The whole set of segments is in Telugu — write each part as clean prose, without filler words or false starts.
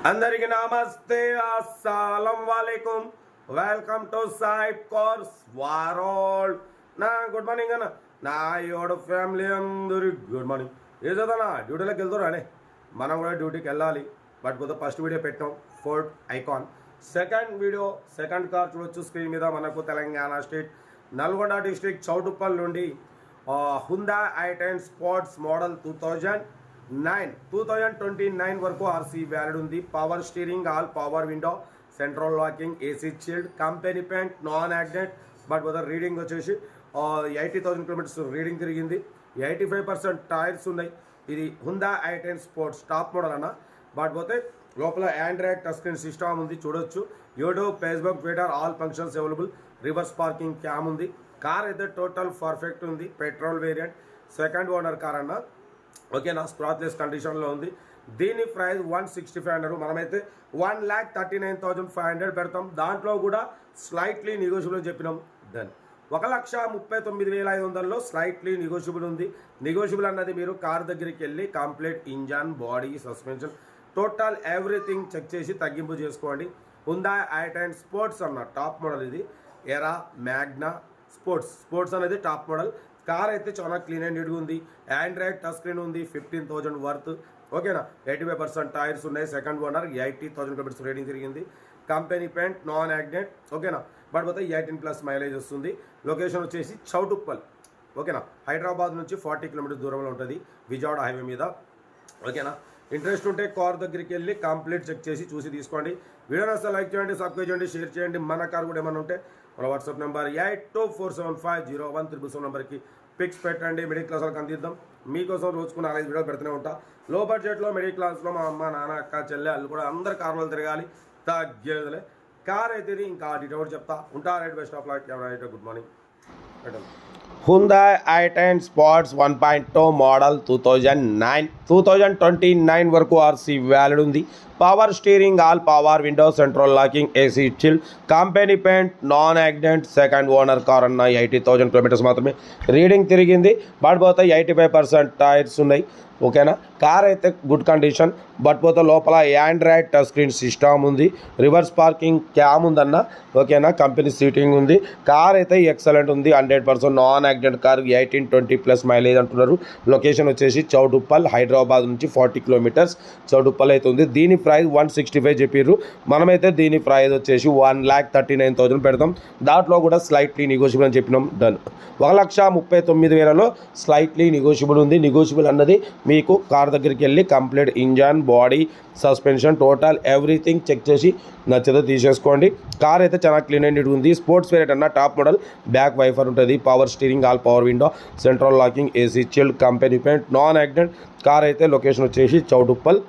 అందరికీ నమస్తే, అస్సలం వాలేకుం. Welcome to Saib cars world. నా గుడ్ మార్నింగ్ అన్న, నా యోడు ఫ్యామిలీ అందరికి గుడ్ మార్నింగ్. ఏదన్నా డ్యూటీలోకి వెళ్తారా? మనం కూడా డ్యూటీకి వెళ్ళాలి. బట్ కొద్దిగా ఫస్ట్ వీడియో పెట్టాం ఫోర్డ్ ఐకాన్. సెకండ్ కార్ చూడొచ్చు స్క్రీన్ మీద. మనకు తెలంగాణ స్టేట్ నల్గొండ డిస్ట్రిక్ట్ చౌటుప్పల్ నుండి హుందా i10 స్పోర్ట్స్ మోడల్ 2029 వరకు ఆర్సీ వ్యాలిడ్ ఉంది. Power steering, all power window, central locking, AC chilled, company paint, non accident. But reading వచ్చేసి 80,000 కిలోమీటర్స్ రీడింగ్ తిరిగింది. 85% టైర్స్ ఉన్నాయి. ఇది హుందా i10 స్పోర్ట్స్ టాప్ మోడల్ అన్న. బట్ లోపల ఆండ్రాయిడ్ టచ్ స్క్రీన్ సిస్టమ్ ఉంది, చూడొచ్చు. YouTube, Facebook, Twitter all functions available. Reverse parking cam ఉంది. కార్ అయితే టోటల్ పర్ఫెక్ట్ ఉంది. Petrol variant, second owner car అన్న. ఓకేనా, స్క్రాచ్లెస్ కండిషన్లో ఉంది. దీని ప్రైస్ 16500. మనమైతే 1,39,500 పెడతాం. దాంట్లో కూడా స్లైట్లీ నెగోషియబుల్ అని చెప్పినాం. దెన్ 1,39,500లో స్లైట్లీ నెగోషియబుల్ ఉంది. నెగోషియబుల్ అన్నది మీరు కార్ దగ్గరికి వెళ్ళి complete engine, body, suspension, total everything check చేసి తగ్గింపు చేసుకోండి. హుందా i10 స్పోర్ట్స్ అన్న టాప్ మోడల్. ఇది ఎరా మ్యాగ్నా స్పోర్ట్స్ అనేది టాప్ మోడల్. కార్ అయితే చాలా క్లీన్ అండ్ నీట్గా ఉంది. ఆండ్రాయిడ్ టచ్ స్క్రీన్ ఉంది. 15,000 వర్త్. ఓకేనా, 85% టైర్స్ ఉన్నాయి. సెకండ్ ఓనర్, 80,000 కిలోమీటర్స్ రేటింగ్ తిరిగింది. Company paint, non accident. ఓకేనా, బట్ 18+ మైలేజ్ వస్తుంది. లొకేషన్ వచ్చేసి చౌటుప్పల్. ఓకేనా, హైదరాబాద్ నుంచి 40 కిలోమీటర్స్ దూరంలో ఉంటుంది, విజయవాడ హైవే మీద. ఓకేనా, ఇంట్రెస్ట్ ఉంటే కార్ దగ్గరికి వెళ్ళి కంప్లీట్ చెక్ చేసి చూసి తీసుకోండి. వీడియో నచ్చితే లైక్ చేయండి, సబ్స్క్రైబ్ చేయండి, షేర్ చేయండి. మన కార్ కూడా ఏమైనా ఉంటే మన వాట్సాప్ నెంబర్ 8247501377 నెంబర్కి పిక్స్ పెట్టండి. మిడిల్ క్లాస్ వాళ్ళకి అందిద్దాం. మీకోసం రోజుకు 4-5 వీడియోలు పెడుతూనే ఉంటా. లో బడ్జెట్లో మిడిల్ క్లాస్లో మా అమ్మ, నాన్న, అక్క, చెల్లె, వాళ్ళు కూడా అందరు కార్లో తిరగాలి. తగ్గేదిలే. కార్ అయితే ఇంకా డీటెయిల్ చెప్తా ఉంటా. Right best of luck. Good morning. Hyundai i10 sports 1.2 model 2029 వరకు ఆర్సీ వ్యాలిడ్ ఉంది. Power steering, all power window, central locking, AC chill, company paint, non accident, second owner car అన్న. 80,000 కిలోమీటర్స్ మాత్రమే రీడింగ్ తిరిగింది. బట్ 85% టైర్స్ ఉన్నాయి. ఓకేనా, కార్ అయితే గుడ్ కండిషన్. బట్ లోపల ఆండ్రాయిడ్ టచ్ స్క్రీన్ సిస్టమ్ ఉంది. రివర్స్ పార్కింగ్ క్యామ్ ఉందన్న. ఓకేనా, కంపెనీ సీటింగ్ ఉంది. కార్ అయితే ఎక్సలెంట్ ఉంది. 100% నాన్ యాక్సిడెంట్ కార్. 18-20+ మైలేజ్ అంటున్నారు. లొకేషన్ వచ్చేసి చౌటుప్పల్, హైదరాబాద్ నుంచి 40 కిలోమీటర్స్ చౌటుప్పల్ అయితే ఉంది. దీని ప్రైస్ 165 చెప్పారు. మనమైతే దీని ప్రైస్ వచ్చేసి 1,39,000 పెడతాం. దాంట్లో కూడా స్లైట్లీ నెగోషియబుల్ అని చెప్పినాం. డన్. 1,39,000లో స్లైట్లీ నెగోషియబుల్ ఉంది. నెగోషియబుల్ అన్నది మీకు కార్ దగ్గరికి వెళ్ళి complete engine, body, suspension, total everything check చేసి నచ్చితే తీసేసుకోండి. కార్ అయితే చాలా క్లీన్ అండ్ నీట్ ఉంది. స్పోర్ట్స్ వేరియట్ అన్న టాప్ మోడల్. బ్యాక్ వైఫర్ ఉంటుంది. Power steering, all power window, central locking, AC chilled, company paint, non accident. Car అయితే లొకేషన్ వచ్చేసి చౌటుప్పల్.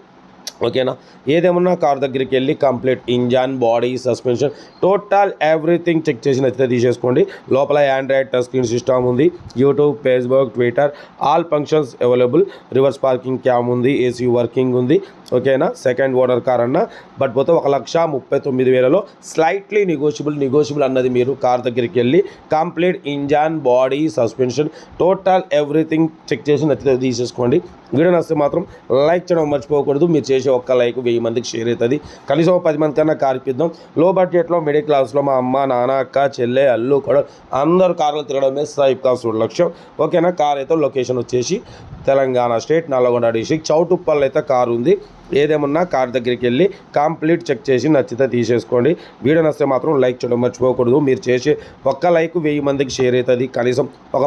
ఓకేనా, ఏదేమన్నా కార్ దగ్గరికి వెళ్ళి complete engine, body, suspension, total everything check చేసి నచ్చితే తీసేసుకోండి. లోపల ఆండ్రాయిడ్ టచ్ స్క్రీన్ సిస్టమ్ ఉంది. YouTube, Facebook, Twitter all functions available. Reverse parking cam ఉంది. ఏసీ వర్కింగ్ ఉంది. ఓకేనా, సెకండ్ ఓనర్ కార్ అన్న. బట్ 1,39,000లో స్లైట్లీ నెగోషియబుల్ అన్నది మీరు కార్ దగ్గరికి వెళ్ళి complete engine, body, suspension, total everything check చేసి నచ్చితే తీసేసుకోండి. వీడియో నచ్చితే మాత్రం లైక్ చేయడం మర్చిపోకూడదు. మీరు చేసే ఒక్క లైక్ 1000 మందికి షేర్ అవుతుంది. కనీసం 10 మంది కన్నా కార్ ఇప్పిద్దాం. లో బడ్జెట్లో మిడిల్ క్లాస్లో మా అమ్మ, నాన్న, అక్క, చెల్లె, అల్లు కూడా అందరు కార్లు తిరగడమే సాయిబ్ కార్స్ లక్ష్యం. ఓకేనా, కార్ అయితే లొకేషన్ వచ్చేసి తెలంగాణ స్టేట్ నల్గొండ డిస్ట్రిక్ట్ చౌటుప్పల్ అయితే కార్ ఉంది. ఏదేమన్నా కార్ దగ్గరికి వెళ్ళి కంప్లీట్ చెక్ చేసి నచ్చితే తీసేసుకోండి. వీడియో నచ్చితే మాత్రం లైక్ చేయడం మర్చిపోకూడదు. మీరు చేసే ఒక్క లైక్ 1000 మందికి షేర్ అవుతుంది. కనీసం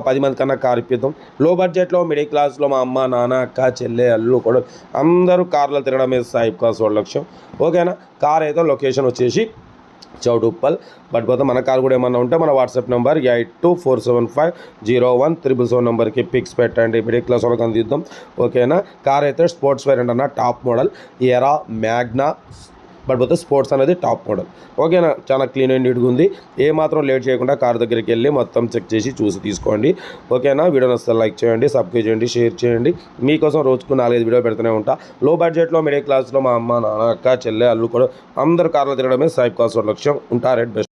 10 మంది కన్నా కార్ ఇప్పిద్దాం. లో బడ్జెట్లో మిడిల్ క్లాస్లో మా అమ్మ, నాన్న, అక్క, చెల్లె, అల్లు కూడా అందరూ కార్లో తిరగడమే సాయిబ్ కార్స్ లక్ష్యం. ఓకేనా, కార్ అయితే లొకేషన్ వచ్చేసి చౌటుప్పల్. బట్ మన కార్ కూడా ఏమన్నా ఉంటే మన వాట్సాప్ నెంబర్ 8247501377 నెంబర్కి పిక్స్ పెట్టండి. మిడిల్ క్లాస్ వాళ్ళకి అందిద్దాం. ఓకేనా, కార్ అయితే స్పోర్ట్స్ వేరియంట్ అన్న టాప్ మోడల్. ఎరా మ్యాగ్నా. బట్ స్పోర్ట్స్ అనేది టాప్ మోడల్. ఓకేనా, చాలా క్లీన్ అండ్ నీట్గా ఉంది. ఏమాత్రం లేట్ చేయకుండా కార్ దగ్గరికి వెళ్ళి మొత్తం చెక్ చేసి చూసి తీసుకోండి. ఓకేనా, వీడియో నచ్చితే లైక్ చేయండి, సబ్స్క్రైబ్ చేయండి, షేర్ చేయండి. మీకోసం రోజుకు 4-5 వీడియో పెడుతూనే ఉంటా. లో బడ్జెట్లో మిడిల్ క్లాస్లో మా అమ్మ, నాన్న, అక్క, చెల్లె, అల్లు కూడా అందరు కార్లో తిరగడమే సాయిబ్ కార్స్ లక్ష్యం. ఉంటా. Right best.